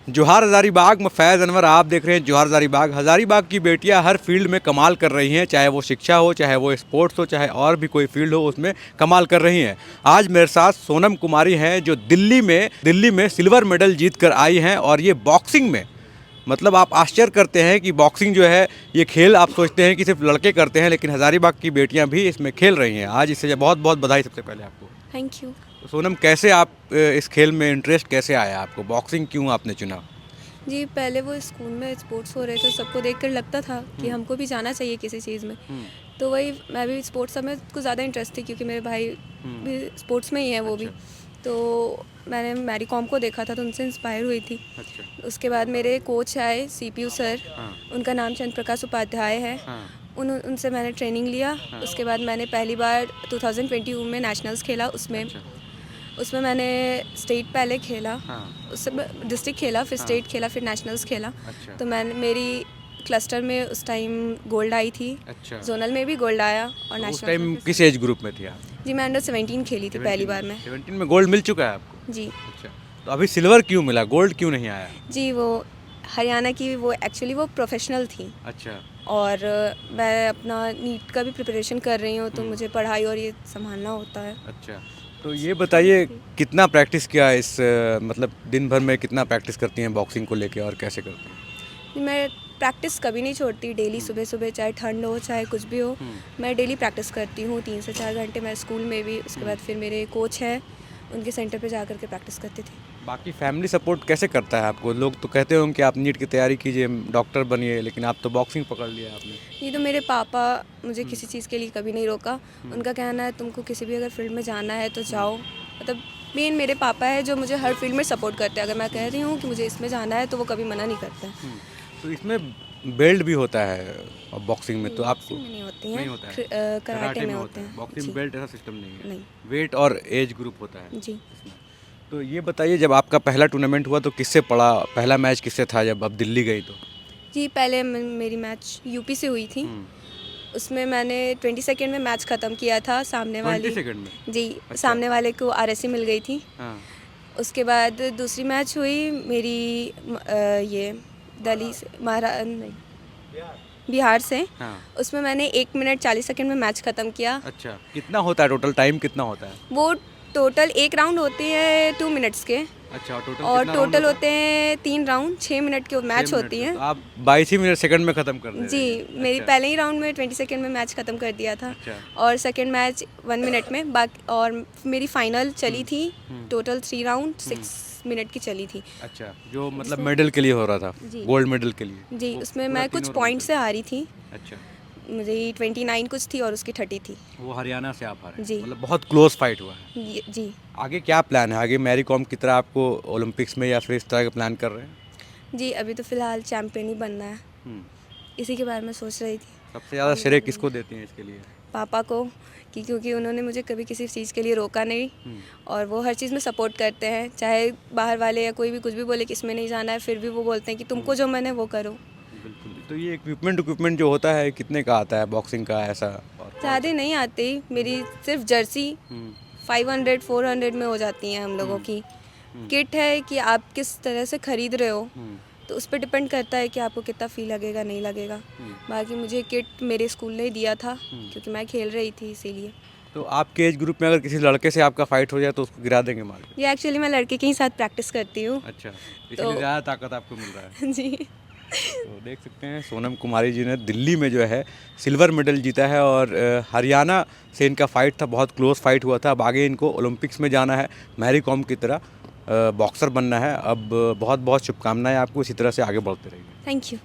जोहार हज़ारीबाग में फैज़ अनवर आप देख रहे हैं जोहार हज़ारीबाग। हज़ारीबाग की बेटियां हर फील्ड में कमाल कर रही हैं, चाहे वो शिक्षा हो, चाहे वो स्पोर्ट्स हो, चाहे और भी कोई फील्ड हो, उसमें कमाल कर रही हैं। आज मेरे साथ सोनम कुमारी हैं जो दिल्ली में सिल्वर मेडल जीत कर आई हैं, और ये बॉक्सिंग में, मतलब आप आश्चर्य करते हैं कि बॉक्सिंग जो है ये खेल आप सोचते हैं कि सिर्फ लड़के करते हैं, लेकिन हज़ारीबाग की बेटियां भी इसमें खेल रही हैं। आज इससे बहुत बहुत बधाई सबसे पहले आपको। Thank you. तो सोनम, कैसे आप इस खेल में इंटरेस्ट कैसे आया आपको, बॉक्सिंग क्यों आपने चुना? जी, पहले वो स्कूल में स्पोर्ट्स हो रहे थे, सबको देखकर लगता था कि हमको भी जाना चाहिए किसी चीज़ में। तो वही मैं भी स्पोर्ट्स में कुछ ज़्यादा इंटरेस्ट थी, क्योंकि मेरे भाई भी स्पोर्ट्स में ही है वो भी। अच्छा। तो मैंने मैरी कॉम को देखा था तो उनसे इंस्पायर हुई थी। अच्छा। उसके बाद मेरे कोच आए सीपीयू सर, हाँ। उनका नाम चंद्र प्रकाश उपाध्याय है। हाँ। उनसे मैंने ट्रेनिंग लिया। उसके बाद मैंने पहली बार 2020 में नेशनल्स खेला। उसमें अच्छा। उसमें मैंने स्टेट पहले खेला। हाँ। उससे डिस्ट्रिक्ट खेला, फिर हाँ। स्टेट खेला, फिर नेशनल्स खेला। अच्छा। तो मेरी क्लस्टर में उस टाइम गोल्ड आई थी। अच्छा। जोनल में भी गोल्ड आया, और तो उस नेशनल टाइम किस एज ग्रुप में थी आप? जी, मैं अंडर 17 खेली थी पहली बार में। 17 में गोल्ड मिल चुका है आपको? जी। अच्छा। तो अभी सिल्वर क्यों मिला, गोल्ड क्यों नहीं आया? जी, वो हरियाणा की, वो एक्चुअली वो प्रोफेशनल थी। अच्छा। और मैं अपना नीट का भी प्रिपरेशन कर रही हूँ, तो मुझे पढ़ाई और ये संभालना होता है। अच्छा। तो ये बताइए, कितना प्रैक्टिस किया इस मतलब दिन भर में कितना प्रैक्टिस करती हैं बॉक्सिंग को लेके, और कैसे करती हैं? मैं प्रैक्टिस कभी नहीं छोड़ती, डेली सुबह सुबह, चाहे ठंड हो चाहे कुछ भी हो, मैं डेली प्रैक्टिस करती हूँ 3 से 4 घंटे। मैं स्कूल में भी, उसके बाद फिर मेरे कोच हैं, उनके सेंटर पे जा कर के प्रैक्टिस करती थी। बाकी फैमिली सपोर्ट कैसे करता है आपको? लोग तो कहते होंगे कि आप नीट की तैयारी कीजिए, डॉक्टर बनिए, लेकिन आप तो बॉक्सिंग पकड़ लिया आपने। ये तो मेरे पापा मुझे किसी चीज़ के लिए कभी नहीं रोका। उनका कहना है तुमको किसी भी अगर फील्ड में जाना है तो जाओ। मतलब मेन मेरे पापा है जो मुझे हर फील्ड में सपोर्ट करते हैं। अगर मैं कह रही हूँ कि मुझे इसमें जाना है तो वो कभी मना नहीं करते हैं। तो इसमें बेल्ट भी होता है और बॉक्सिंग में, तो आपको नहीं होती हैं, नहीं होता है? कराटे में होते हैं। बॉक्सिंग में जी। बेल्ट ऐसा सिस्टम नहीं है? नहीं। वेट और एज ग्रुप होता है जी। इसमें। तो ये बताइए, जब आपका पहला टूर्नामेंट हुआ तो किससे पड़ा, पहला मैच किससे था जब आप दिल्ली गई तो? जी, पहले मेरी मैच यूपी से हुई थी। उसमें मैंने 22 सेकंड में मैच ख़त्म किया था। सामने 20 वाली, सेकंड में? जी, अच्छा। सामने वाले को आरएससी मिल गई थी। हाँ। उसके बाद दूसरी मैच हुई मेरी ये दिल्ली से, नहीं, बिहार से। हाँ। उसमें मैंने 1 मिनट 40 सेकंड में मैच ख़त्म किया। अच्छा, कितना होता है टोटल टाइम, कितना होता है? वो टोटल एक राउंड होते हैं 2 मिनट्स के, अच्छा, टोटल और कितना राउंड टोटल होता होते हैं 3 राउंड, 6 मिनट की मैच 6 मिनट होती का? हैं। तो आप 22 ही मिनट सेकंड में ख़त्म कर दे रहे जी, हैं। मेरी अच्छा। पहले ही राउंड में 20 सेकंड में मैच ख़त्म कर दिया था। अच्छा। और सेकंड मैच 1 मिनट में। बाकी और मेरी फाइनल चली थी, टोटल 3 राउंड 6 मिनट की चली थी। अच्छा, जो मतलब मेडल के लिए हो रहा था, जी। गोल्ड मेडल के लिए? जी, वो उसमें पूरा मैं कुछ तीनों पॉइंट राउंड से हारी थी। था। अच्छा। मेरी 29 कुछ थी और उसकी 30 थी। वो हरियाणा से आप हारे? जी। मतलब बहुत क्लोज फाइट हुआ है। जी। आगे क्या प्लान है? आगे मैरी कॉम की तरह आपको ओलंपिक्स में या फिर इस तरह का प्लान कर रहे हैं? जी, अभी तो फ़िलहाल चैम्पियन ही बनना है, हम्म। इसी के बारे में सोच रही थी। सबसे ज़्यादा श्रेय किसको देती हैं इसके लिए? पापा को, कि क्योंकि उन्होंने मुझे कभी किसी चीज़ के लिए रोका नहीं, और वो हर चीज़ में सपोर्ट करते हैं। चाहे बाहर वाले या कोई भी कुछ भी बोले कि इसमें नहीं जाना है, फिर भी वो बोलते हैं कि तुमको जो मन है वो करो। बिल्कुल। तो ये इक्विपमेंट जो होता है कितने का आता है बॉक्सिंग का, ऐसा? और ज़्यादा नहीं आती, मेरी सिर्फ जर्सी 500 400 में हो जाती हैं हम लोगों की। किट है कि आप किस तरह से ख़रीद रहे हो, तो उस पर डिपेंड करता है कि आपको कितना फ़ी लगेगा, नहीं लगेगा। बाकी मुझे किट मेरे स्कूल ने दिया था, क्योंकि मैं खेल रही थी इसीलिए। तो आपके एज ग्रुप में अगर किसी लड़के से आपका फाइट हो जाए तो उसको गिरा देंगे मार के? ये एक्चुअली मैं लड़के के ही साथ प्रैक्टिस करती हूँ। अच्छा, इसलिए ज़्यादा ताकत आपको मिल रहा है। जी। तो देख सकते हैं, सोनम कुमारी जी ने दिल्ली में जो है सिल्वर मेडल जीता है, और हरियाणा से इनका फाइट था, बहुत क्लोज फाइट हुआ था। अब आगे इनको ओलंपिक्स में जाना है, मैरी कॉम की तरह बॉक्सर बनना है। अब बहुत बहुत शुभकामनाएं आपको, इसी तरह से आगे बढ़ते रहिए। Thank you.